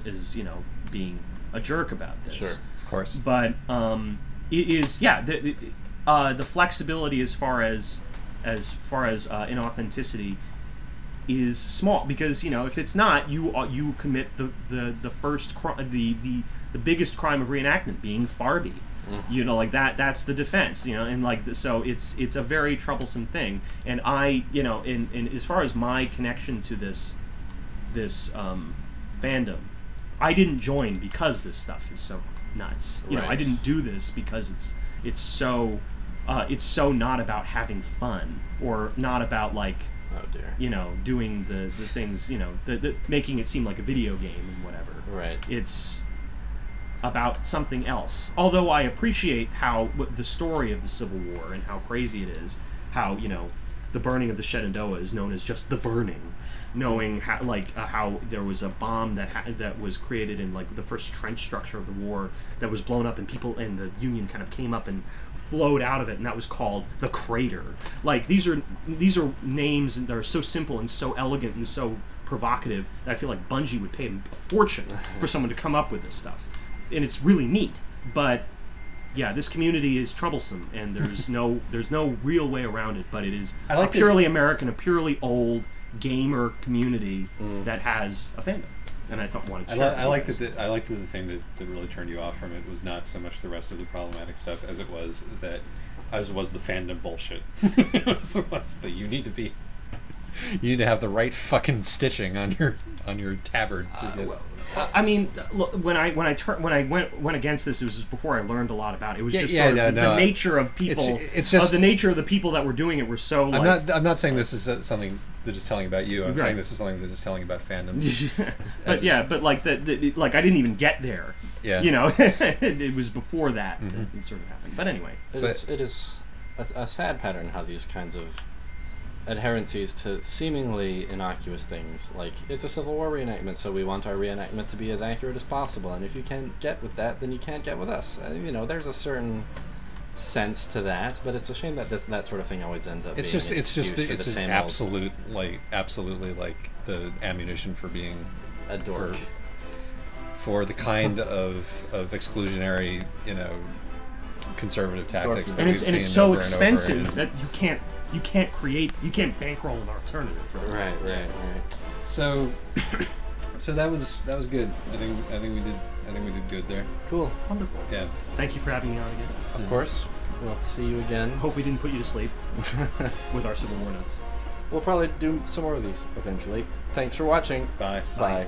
being a jerk about this. Sure, of course. But it is the flexibility as far as inauthenticity is small, because if it's not, you commit the first the biggest crime of reenactment, being Farby. That's the defense, and so it's a very troublesome thing. And I in as far as my connection to this fandom, I didn't join because this stuff is so nuts. I didn't do this because it's so not about having fun, or not about oh dear, doing the things, the making it seem like a video game and whatever. Right. It's about something else. Although I appreciate how the story of the Civil War and how crazy it is, how the burning of the Shenandoah is known as just the burning, knowing how there was a bomb that was created in the first trench structure of the war that was blown up, and people and the Union kind of came up and flowed out of it, and that was called the Crater. These are names that are so simple and so elegant and so provocative. I feel like Bungie would pay a fortune for someone to come up with this stuff, and it's really neat. But yeah, this community is troublesome, and there's no real way around it. But it is a purely American, a purely old gamer community that has a fandom, and I wanted to share. I like that the thing that really turned you off from it was not so much the rest of the problematic stuff as it was the fandom bullshit. It was that you need to have the right fucking stitching on your tabard to get. I mean, look, when I went against this, it was just before I learned a lot about it. It was just the nature of people. It's just the nature of the people that were doing it were so. I'm not saying this is something that is telling about you. I'm saying this is something that is telling about fandoms. but like I didn't even get there. Yeah. You know, it was before that it sort of happened. But anyway, it is a sad pattern how these kinds of adherencies to seemingly innocuous things, like it's a Civil War reenactment, so we want our reenactment to be as accurate as possible, and if you can't get with that, then you can't get with us. And, there's a certain sense to that, but it's a shame that that sort of thing always ends up. It's just absolutely like the ammunition for being a dork for the kind of exclusionary, conservative tactics that we've seen. And it's so expensive that you can't bankroll an alternative. Right. So that was good. I think we did good there. Cool. Wonderful. Yeah. Thank you for having me on again. Of course. We'll see you again. Hope we didn't put you to sleep with our Civil War notes. We'll probably do some more of these eventually. Thanks for watching. Bye. Bye.